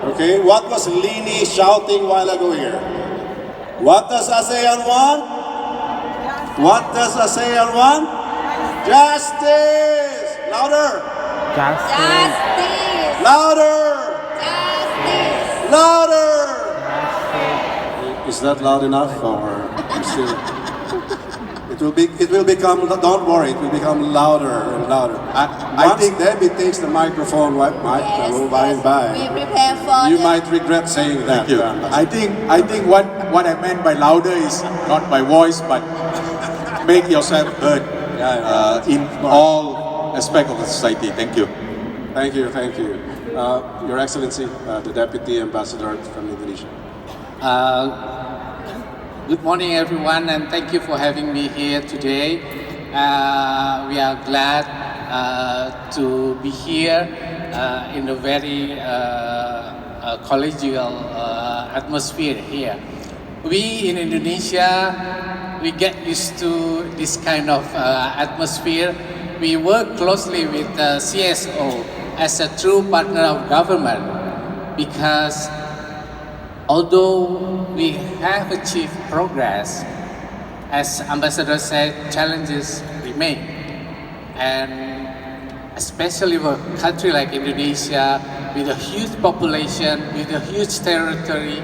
Okay, what was Lini shouting a while ago here? What does ASEAN want? What does ASEAN want? Justice! Louder! Justice. Louder! Justice. Louder! Is that loud enough or still? It will become, don't worry, it will become louder and louder. I think Debbie takes the microphone by and by, We prepare for you the might regret saying that. Thank you. I think what I meant by louder is not by voice, but make yourself heard in all aspects of the society. Thank you. Thank you, thank you. Your Excellency, the Deputy Ambassador from Indonesia. Good morning, everyone, and thank you for having me here today. We are glad to be here in a very collegial atmosphere here. We in Indonesia, we get used to this kind of atmosphere. We work closely with CSO as a true partner of government because although we have achieved progress, as Ambassador said, challenges remain. And especially for a country like Indonesia, with a huge population, with a huge territory,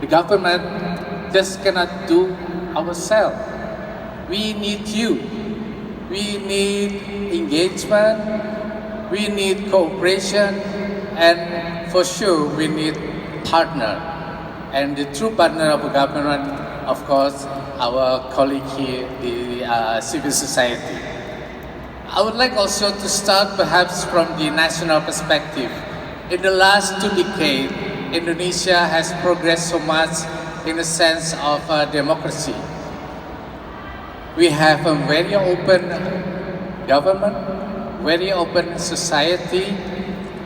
the government just cannot do ourselves. We need you. We need engagement. We need cooperation. And for sure, we need partner. And the true partner of the government, of course, our colleague here, the civil society. I would like also to start perhaps from the national perspective. In the last 2 decades, Indonesia has progressed so much in the sense of democracy. We have a very open government, very open society,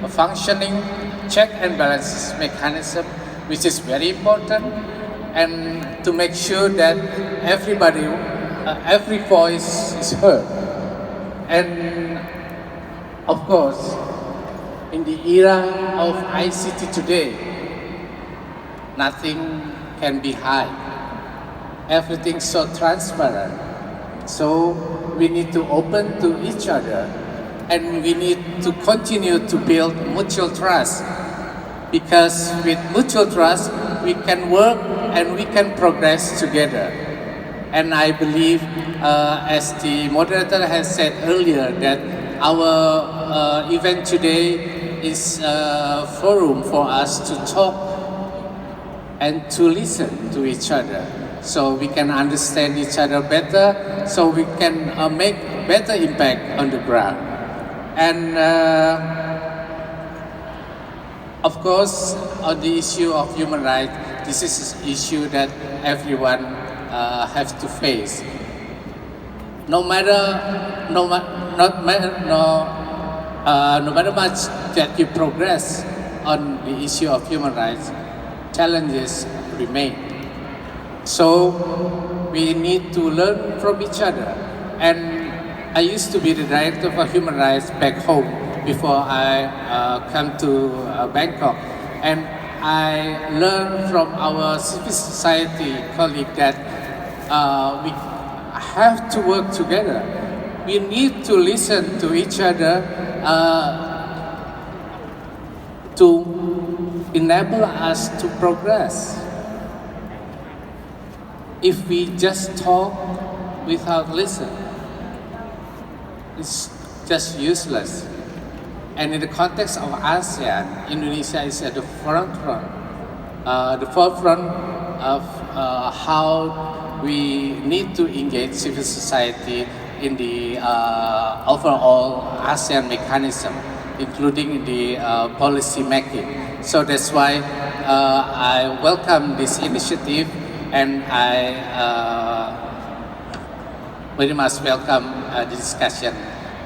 a functioning check and balances mechanism, which is very important, and to make sure that everybody, every voice is heard. And of course, in the era of ICT today, nothing can be hide. Everything's so transparent. So we need to open to each other, and we need to continue to build mutual trust, because with mutual trust we can work and we can progress together. And I believe, as the moderator has said earlier, that our event today is a forum for us to talk and to listen to each other, so we can understand each other better, so we can make better impact on the ground. And of course, on the issue of human rights, this is an issue that everyone has to face. No matter much that you progress on the issue of human rights, challenges remain. So we need to learn from each other. And I used to be the director for human rights back home before I come to Bangkok, and I learned from our civil society colleague that we have to work together. We need to listen to each other to enable us to progress. If we just talk without listening, it's just useless. And in the context of ASEAN, Indonesia is at the forefront of how we need to engage civil society in the overall ASEAN mechanism, including the policy making. So that's why I welcome this initiative, and I very much welcome the discussion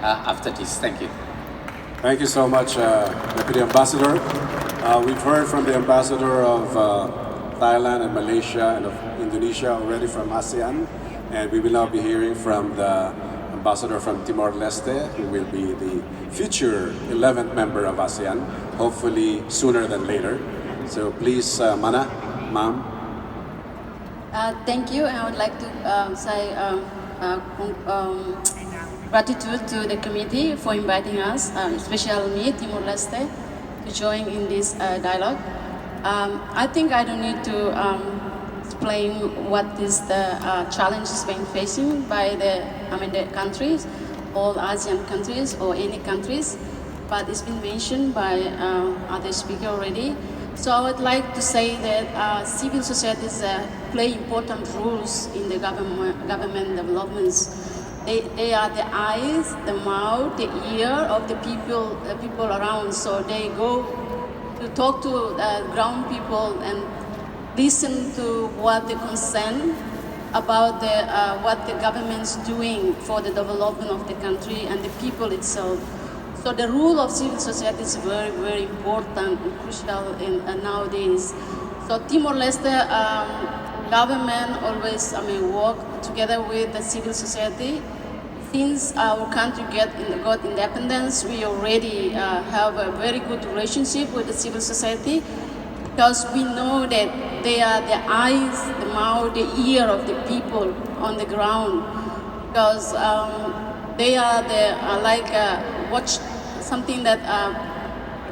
after this. Thank you. Thank you so much, Deputy Ambassador. We've heard from the Ambassador of Thailand and Malaysia and of Indonesia already from ASEAN, and we will now be hearing from the ambassador from Timor-Leste, who will be the future 11th member of ASEAN, hopefully sooner than later. So please, Mana, Ma'am. Thank you. I would like to say gratitude to the committee for inviting us, especially me, Timor-Leste, to join in this dialogue. I think I don't need to explain what is the challenges being facing by the countries, all ASEAN countries or any countries, but it's been mentioned by other speakers already. So I would like to say that civil societies play important roles in the government developments. They are the eyes, the mouth, the ear of the people around. So they go to talk to ground people and listen to what they concern about what the government's doing for the development of the country and the people itself. So the role of civil society is very, very important and crucial nowadays. So Timor-Leste government always work together with the civil society. Since our country got independence, we already have a very good relationship with the civil society because we know that they are the eyes, the mouth, the ear of the people on the ground. Because they are watch something that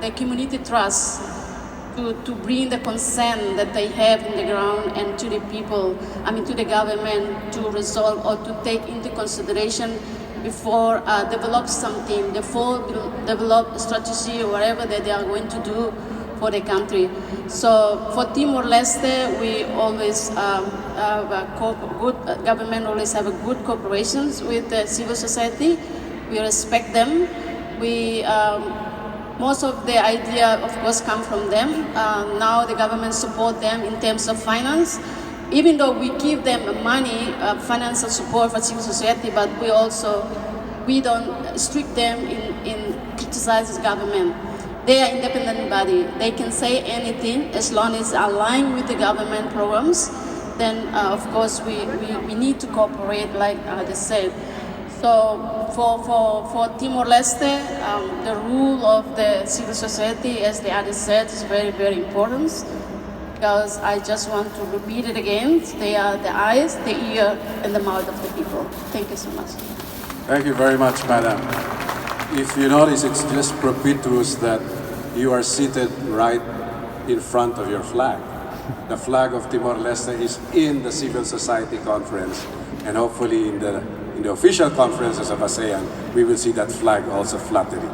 the community trusts to bring the concern that they have in the ground and to the people, to the government to resolve or to take into consideration before develop something, before develop strategy or whatever that they are going to do for the country. So for Timor-Leste, we always have good government always have a good cooperations with the civil society. We respect them. Most of the idea, of course, come from them. Now the government support them in terms of finance, even though we give them money, financial support for civil society, but we don't strict them in criticizing government. They are independent body. They can say anything as long as aligned with the government programs. Then, of course, we need to cooperate, like they said. So for Timor-Leste, the role of the civil society, as the other said, is very, very important. Because I just want to repeat it again. They are the eyes, the ear, and the mouth of the people. Thank you so much. Thank you very much, Madam. If you notice, it's just propitious that you are seated right in front of your flag. The flag of Timor-Leste is in the Civil Society Conference, and hopefully in the official conferences of ASEAN, we will see that flag also fluttering.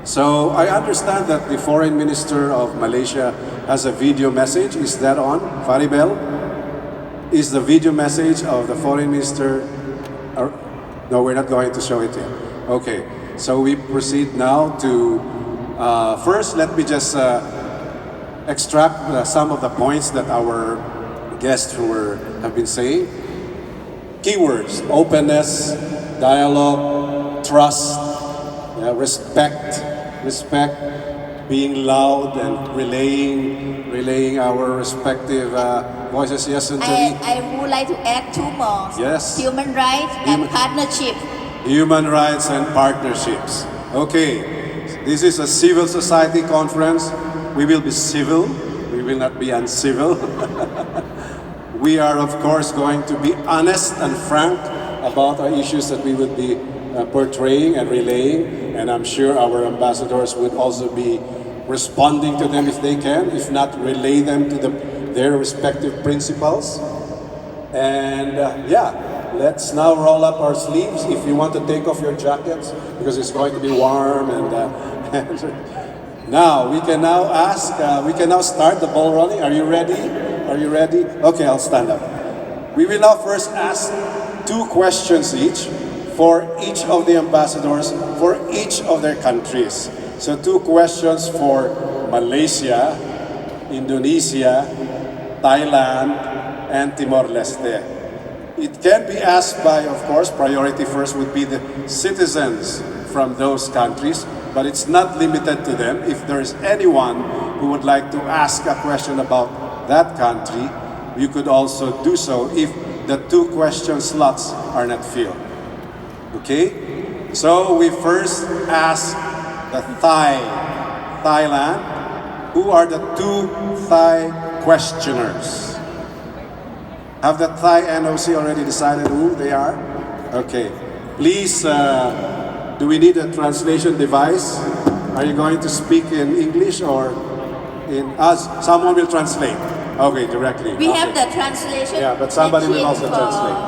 So I understand that the Foreign Minister of Malaysia has a video message. Is that on? Faribel? Is the video message of the Foreign Minister? No, we're not going to show it yet. Okay, so we proceed now to, first let me just extract some of the points that our guests have been saying. Keywords: openness, dialogue, trust, respect, being loud and relaying our respective voices. Yes, Anthony? I would like to add two more. Yes. Human rights and partnership. Human rights and partnerships. Okay, this is a civil society conference. We will be civil. We will not be uncivil. We are, of course, going to be honest and frank about our issues that we would be portraying and relaying, and I'm sure our ambassadors would also be responding to them if they can, if not, relay them to their respective principals. And let's now roll up our sleeves. If you want to take off your jackets, because it's going to be warm, and now we can now start the ball rolling. Are you ready? Are you ready? Okay, I'll stand up. We will now first ask 2 questions each for each of the ambassadors for each of their countries. So 2 questions for Malaysia, Indonesia, Thailand, and Timor-Leste. It can be asked by, of course, priority first would be the citizens from those countries, but it's not limited to them. If there is anyone who would like to ask a question about that country, you could also do so if the 2 question slots are not filled. Okay? So we first ask the Thailand, who are the two Thai questioners? Have the Thai NOC already decided who they are? Okay. Please, do we need a translation device? Are you going to speak in English or in us? Someone will translate. Okay, directly. We okay. have the translation. Yeah, but somebody will also machine for- translate.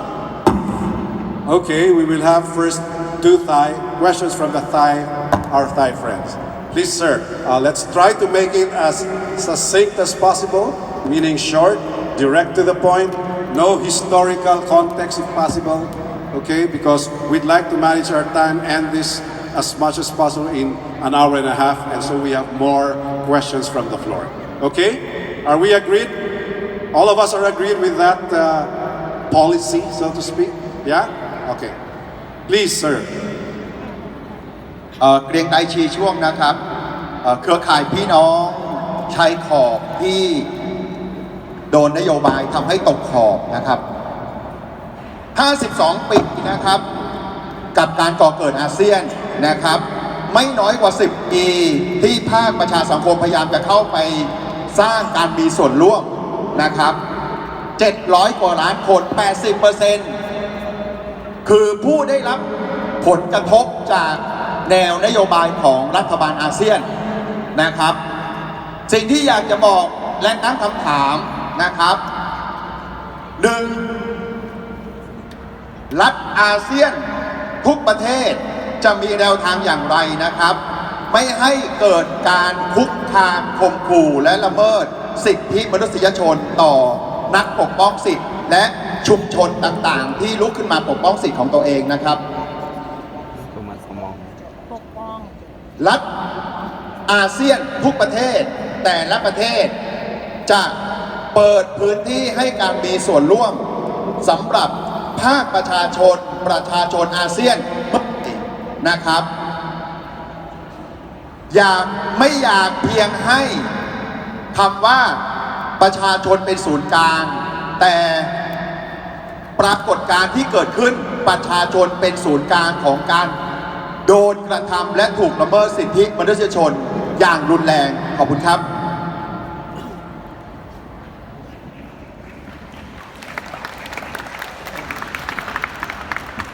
Okay, we will have first two Thai questions from our Thai friends. Please, sir, let's try to make it as succinct as possible, meaning short, direct to the point, no historical context if possible, okay? Because we'd like to manage our time and this as much as possible in an hour and a half, and so we have more questions from the floor. Okay? Are we agreed? All of us are agreed with that policy, so to speak? Yeah? Okay. Please, sir. เกรียงไกรชีช่วงนะครับเครือข่ายพี่น้องชายขอบที่โดนนโยบายทำให้ตกขอบนะครับ52 ปีนะครับกับการก่อเกิดอาเซียนนะครับไม่น้อยกว่า10 ปีที่ภาคประชาสังคมพยายามจะเข้าไปสร้างการมีส่วนร่วมนะครับ700 กว่าล้านคน 80% คือผู้ได้รับผลกระทบจากแนวนโยบายของรัฐบาลอาเซียนนะครับสิ่งที่อยากจะบอกและตั้งคำถามนะครับ 1. รัฐอาเซียนทุกประเทศจะมีแนวทางอย่างไรนะครับไม่ให้เกิดการคุกคามข่มขู่และละเมิดสิทธิมนุษยชนต่อนักปกป้องสิทธิและชุมชนต่างๆที่ลุกขึ้นมาปกป้องสิทธิของตัวเองนะครับรัฐอาเซียนทุกประเทศแต่ละประเทศจะเปิดพื้นที่ให้การมีส่วนร่วมสำหรับภาคประชาชนอาเซียนนะครับไม่อยากเพียงให้คำว่าประชาชนเป็นศูนย์กลางแต่ปรากฏการณ์ที่เกิดขึ้นประชาชนเป็นศูนย์กลางของการโดนกระทำและถูกละเมิดสิทธิมนุษยชนอย่างรุนแรงขอบคุณครับ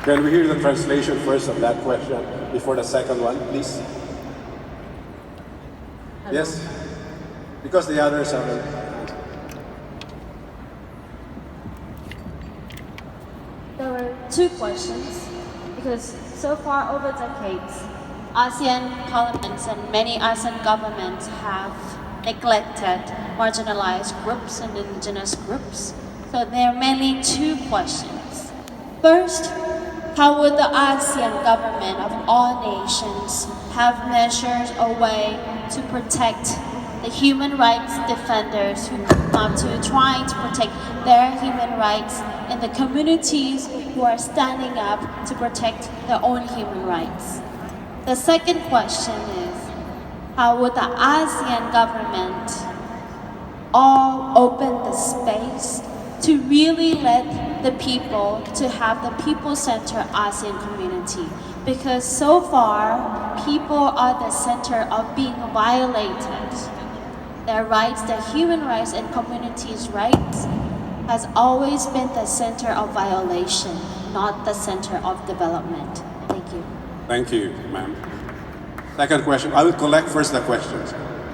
Can we hear the translation first of that question before the second one, please? Yes? Because the others are... There were two questions, because so far over decades, ASEAN parliaments and many ASEAN governments have neglected marginalized groups and indigenous groups. So there are mainly two questions. First, how would the ASEAN government of all nations have measures a way to protect the human rights defenders who come up to trying to protect their human rights and the communities who are standing up to protect their own human rights? The second question is, how would the ASEAN government all open the space to really let the people, to have the people-centered ASEAN community? Because so far, people are the center of being violated. Their rights, their human rights and communities' rights has always been the center of violation, not the center of development. Thank you. Thank you, ma'am. Second question. I will collect first the questions.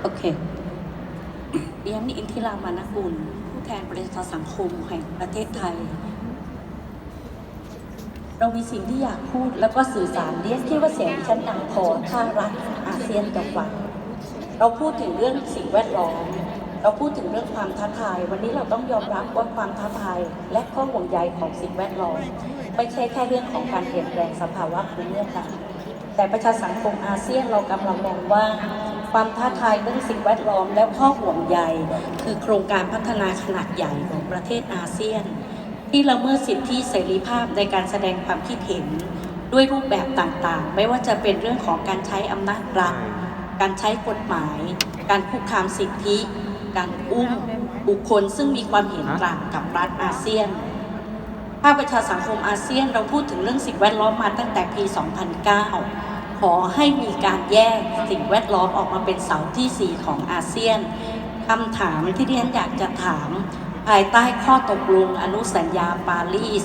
โอเคดิฉันอินทิรามานกุลผู้แทนประชาสังคมแห่งประเทศไทยเรามีสิ่งที่อยากพูดแล้วก็สื่อสารเรียกที่ว่าเสียงดิฉันดังพอถ้ารัฐอาเซียนจะฟังเราพูดถึงเรื่องสิ่งแวดล้อมเราพูดถึงเรื่องความท้าทายวันนี้เราต้องยอมรับว่าความท้าทายและข้อห่วงใยของสิ่งแวดล้อมไม่ใช่แค่เรื่องของการเปลี่ยนแปลงสภาวะภูมิอากาศแต่ประชาสังคมอาเซียนเรากำลังมองว่าความท้าทายเรื่องสิ่งแวดล้อมและข้อห่วงใยคือโครงการพัฒนาขนาดใหญ่ของประเทศอาเซียนที่ละเมิดสิทธิเสรีภาพในการแสดงความคิดเห็นด้วยรูปแบบต่างๆไม่ว่าจะเป็นเรื่องของการใช้อำนาจรัฐการใช้กฎหมายการคุกคามสิทธิการอุ้มบุคคลซึ่งมีความเห็นต่างกับรัฐอาเซียน ภาคประชาสังคมอาเซียนเราพูดถึงเรื่องสิ่งแวดล้อมมาตั้งแต่ปี 2009 ขอให้มีการแยกสิ่งแวดล้อมออกมาเป็นเสาที่ 4 ของอาเซียนคำถามที่ดิฉันอยากจะถามภายใต้ข้อตกลงอนุสัญญาปารีส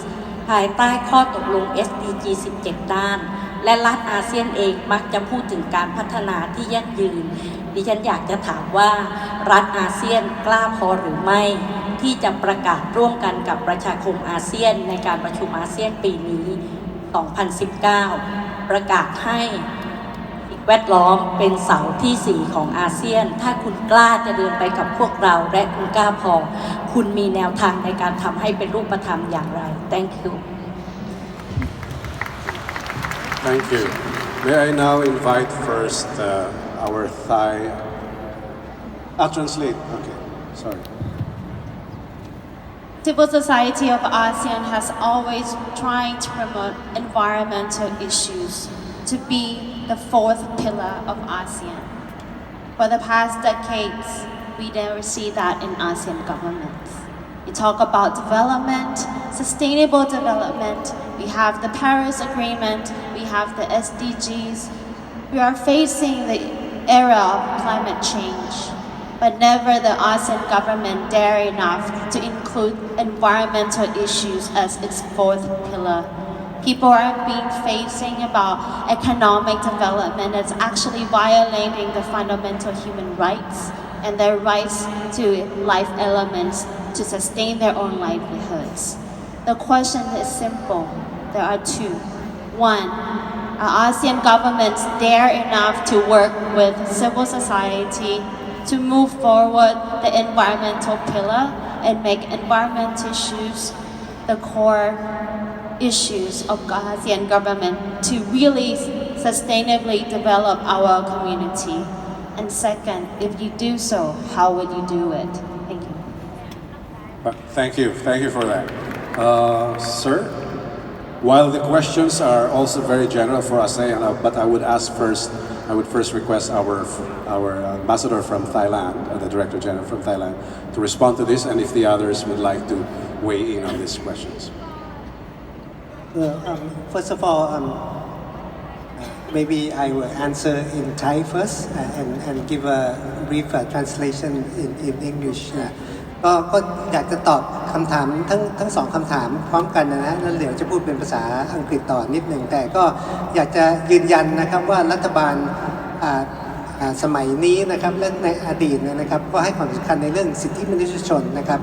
ภายใต้ข้อตกลง SDG 17 ด้านและรัฐอาเซียนเองมักจะพูดถึงการพัฒนาที่ยั่งยืนดิฉันอยากจะถามว่ารัฐอาเซียนกล้าพอหรือไม่ที่จะประกาศร่วมกันกับประชาคมอาเซียนในการประชุมอาเซียนปีนี้ 2019 ประกาศให้แวดล้อมเป็นเสาที่ 4 ของอาเซียนถ้าคุณกล้าจะเดินไปกับพวกเราและคุณกล้าพอคุณมีแนวทางในการทำให้เป็นรูปธรรมอย่างไร Thank you Thank you. May I now invite first our Thai. Translate. Okay. Sorry. Civil society of ASEAN has always trying to promote environmental issues to be the fourth pillar of ASEAN. For the past decades, we never see that in ASEAN governments. We talk about development, sustainable development. We have the Paris Agreement. We have the SDGs. We are facing the era of climate change, but never the ASEAN government dare enough to include environmental issues as its fourth pillar. People are being facing about economic development that's actually violating the fundamental human rights and their rights to life elements to sustain their own livelihoods. The question is simple. There are two. One, are ASEAN governments dare enough to work with civil society to move forward the environmental pillar and make environment issues the core issues of ASEAN government to really sustainably develop our community? And second, if you do so, how would you do it? Thank you. Thank you for that. Sir, while the questions are also very general for ASEAN, but I would first request our ambassador from Thailand, the Director General from Thailand, to respond to this, and if the others would like to weigh in on these questions. Well, first of all, maybe I will answer in Thai first and give a brief translation in English. ก็อยากจะตอบคำถามทั้งสองคำถามพร้อมกันนะแล้วเดี๋ยวจะพูดเป็นภาษาอังกฤษต่อนิดหนึ่งแต่ก็อยากจะยืนยันนะครับว่ารัฐบาลสมัยนี้นะครับและในอดีตนะครับก็ให้ความสำคัญในเรื่องสิทธิมนุษยชนนะครับ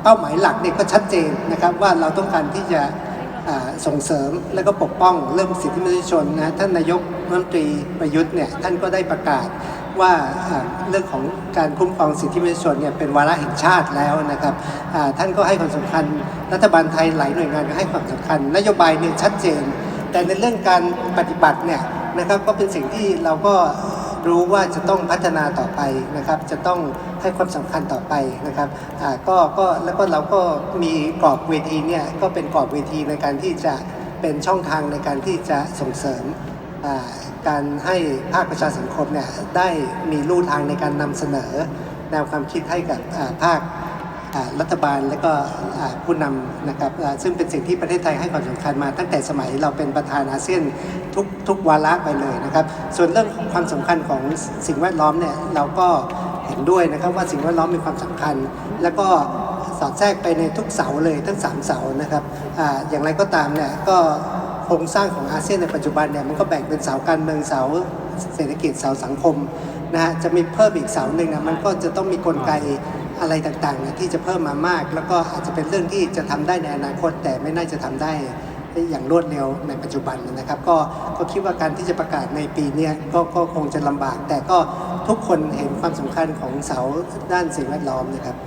เป้าหมายหลักเนี่ยก็ชัดเจนนะครับว่าเราต้องการที่จะส่งเสริมและก็ปกป้องเรื่องสิทธิมนุษยชนนะท่านนายกรัฐมนตรีประยุทธ์เนี่ยท่านก็ได้ประกาศว่าเรื่องของการคุ้มครองสิทธิมนุษยชนเนี่ยเป็นวาระแห่งชาติแล้วนะครับท่านก็ให้ความสำคัญรัฐบาลไทยหลายหน่วยงานก็ให้ความสำคัญนโยบายเนี่ยชัดเจนแต่ในเรื่องการปฏิบัติเนี่ยนะครับก็เป็นสิ่งที่เราก็รู้ว่าจะต้องพัฒนาต่อไปนะครับจะต้องให้ความสำคัญต่อไปนะครับแล้วก็เราก็มีกรอบเวทีเนี่ยก็เป็นกรอบเวทีในการที่จะเป็นช่องทางในการที่จะส่งเสริมการให้ภาคประชาสังคมเนี่ยได้มีลู่ทางในการนำเสนอแนวความคิดให้กับภาครัฐบาลและก็ผู้นำนะครับซึ่งเป็นสิ่งที่ประเทศไทยให้ความสำคัญมาตั้งแต่สมัยเราเป็นประธานอาเซียนทุกวาระไปเลยนะครับส่วนเรื่องความสำคัญของสิ่งแวดล้อมเนี่ยเราก็เห็นด้วยนะครับว่าสิ่งแวดล้อมมีความสำคัญแล้วก็สอดแทรกไปในทุกเสาเลยทั้ง3เสานะครับอย่างไรก็ตามเนี่ยก็โครงสร้างของอาเซียนในปัจจุบันเนี่ยมันก็แบ่งเป็นเสาการเมืองเสาเศรษฐกิจเสาสังคมนะฮะจะมีเพิ่มอีกเสาหนึ่งนะมันก็จะต้องมีกลไกอะไรต่างๆเนี่ยที่จะเพิ่มมามากแล้วก็อาจจะเป็นเรื่องที่จะทำได้ในอนาคตแต่ไม่น่าจะทำได้อย่างรวดเร็วในปัจจุบันนะครับก็คิดว่าการที่จะประกาศในปีนี้ก็คงจะลำบากแต่ก็ทุกคนเห็นความสำคัญของเสาด้านสิ่งแวดล้อมนะครับ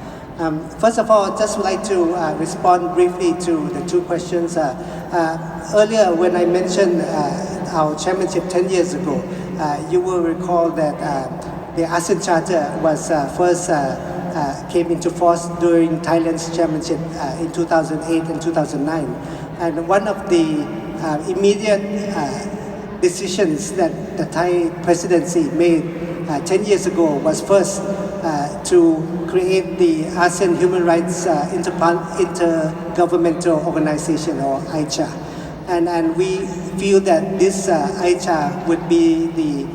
First of all, just would like to respond briefly to the two questions. Earlier, when I mentioned our chairmanship 10 years ago, you will recall that the ASEAN Charter was first came into force during Thailand's chairmanship in 2008 and 2009. And one of the immediate decisions that the Thai presidency made 10 years ago was first to create the ASEAN Human Rights Intergovernmental Organization, or AICHA. And we feel that this AICHA would be the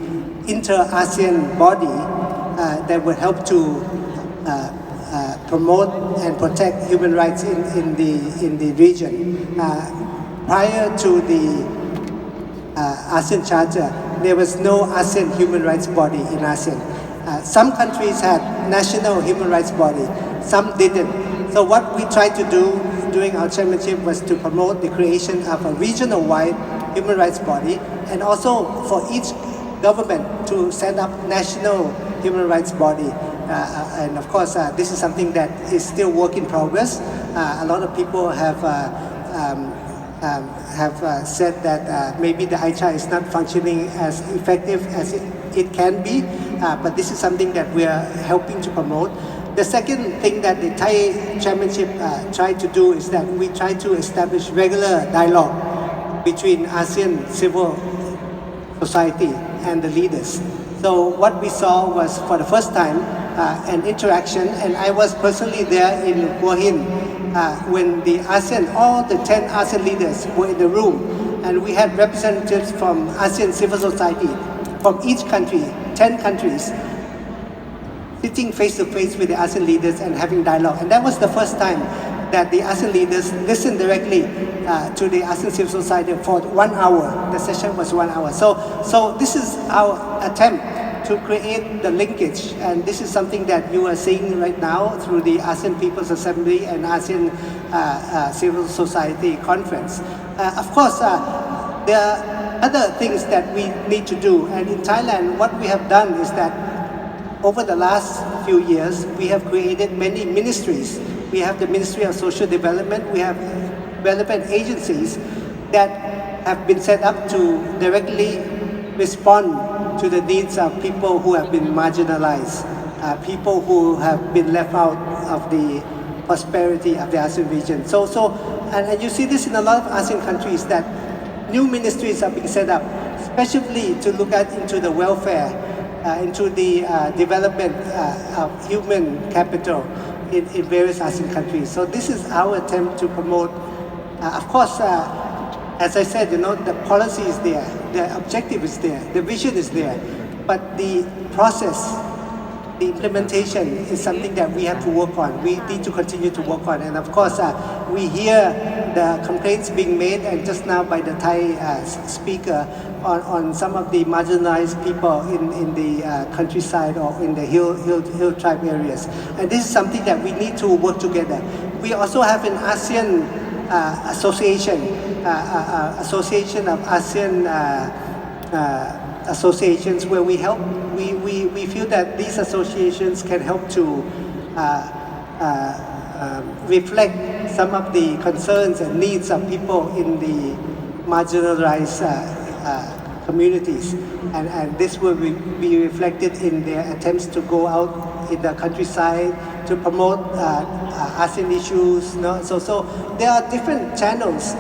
inter-ASEAN body that would help to promote and protect human rights in the region. Prior to the ASEAN Charter, there was no ASEAN human rights body in ASEAN. Some countries had national human rights body, some didn't. So what we tried to do during our chairmanship was to promote the creation of a regional-wide human rights body, and also for each government to set up national human rights body. And of course, this is something that is still work in progress. A lot of people have said that maybe the AICHA is not functioning as effective as it can be, but this is something that we are helping to promote. The second thing that the Thai chairmanship tried to do is that we try to establish regular dialogue between ASEAN civil society and the leaders. So what we saw was, for the first time, an interaction, and I was personally there in Hua Hin when the ASEAN, all the 10 ASEAN leaders were in the room, and we had representatives from ASEAN civil society from each country, 10 countries, sitting face to face with the ASEAN leaders and having dialogue. And that was the first time that the ASEAN leaders listened directly to the ASEAN civil society for 1 hour. The session was 1 hour. So this is our attempt to create the linkage, and this is something that you are seeing right now through the ASEAN People's Assembly and ASEAN Civil Society Conference. Of course, there are other things that we need to do, and in Thailand, what we have done is that over the last few years, we have created many ministries. We have the Ministry of Social Development, we have relevant agencies that have been set up to directly respond to the needs of people who have been marginalized, people who have been left out of the prosperity of the ASEAN region. And you see this in a lot of ASEAN countries, that new ministries are being set up, especially to look into the welfare, into the development of human capital in various ASEAN countries. So this is our attempt to promote. Of course, as I said, the policy is there, the objective is there, the vision is there, but the process, the implementation is something that we have to work on. We need to continue to work on. And of course, we hear the complaints being made, and just now by the Thai speaker, on some of the marginalized people in the countryside or in the hill tribe areas. And this is something that we need to work together. We also have an ASEAN association of ASEAN associations where we help. We feel that these associations can help to reflect some of the concerns and needs of people in the marginalized communities, and this will be reflected in their attempts to go out in the countryside to promote ASEAN issues. So there are different channels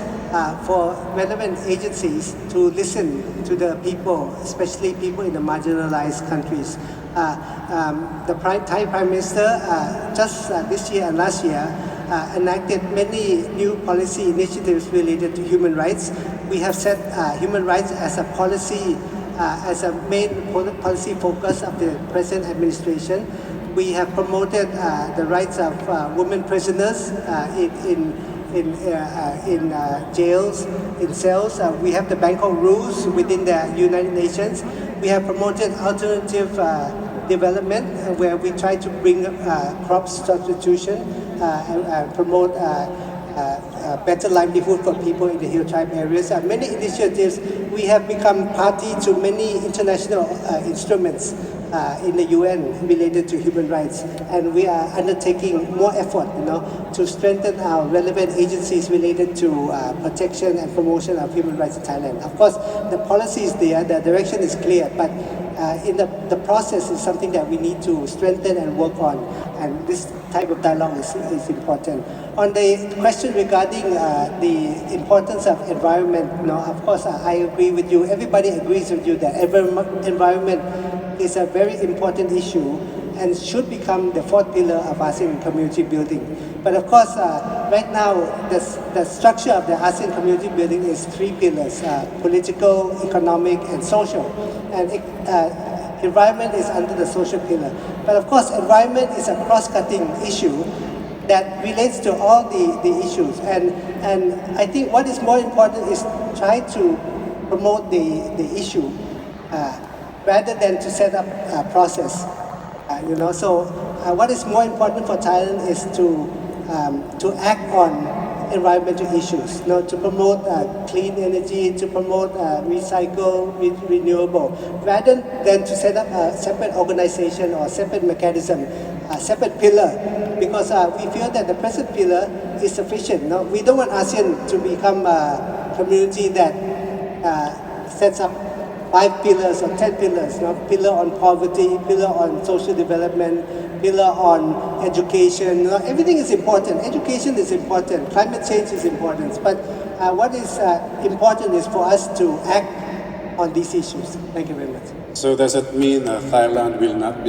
for relevant agencies to listen to the people, especially people in the marginalized countries. The Thai Prime Minister just this year and last year enacted many new policy initiatives related to human rights. We have set human rights as a policy, as a main policy focus of the present administration. We have promoted the rights of women prisoners in jails, in cells. We have the Bangkok rules within the United Nations. We have promoted alternative development, where we try to bring crop substitution and promote better livelihood for people in the hill tribe areas. Many initiatives. We have become party to many international instruments in the UN related to human rights, and we are undertaking more effort, to strengthen our relevant agencies related to protection and promotion of human rights in Thailand. Of course, the policy is there, the direction is clear, but in the process is something that we need to strengthen and work on, and this type of dialogue is important. On the question regarding the importance of environment, of course I agree with you. Everybody agrees with you that environment is a very important issue and should become the fourth pillar of ASEAN community building. But of course, right now, the structure of the ASEAN community building is three pillars: political, economic, and social. And environment is under the social pillar. But of course, environment is a cross-cutting issue that relates to all the issues. And I think what is more important is try to promote the issue rather than to set up a process. So what is more important for Thailand is to act on environmental issues, to promote clean energy, to promote recycle, renewable, rather than to set up a separate organization or separate mechanism, a separate pillar, because we feel that the present pillar is sufficient. We don't want ASEAN to become a community that sets up 5 pillars or 10 pillars, pillar on poverty, pillar on social development, pillar on education. Everything is important. Education is important. Climate change is important. But what is important is for us to act on these issues. Thank you very much. So does it mean Thailand will not be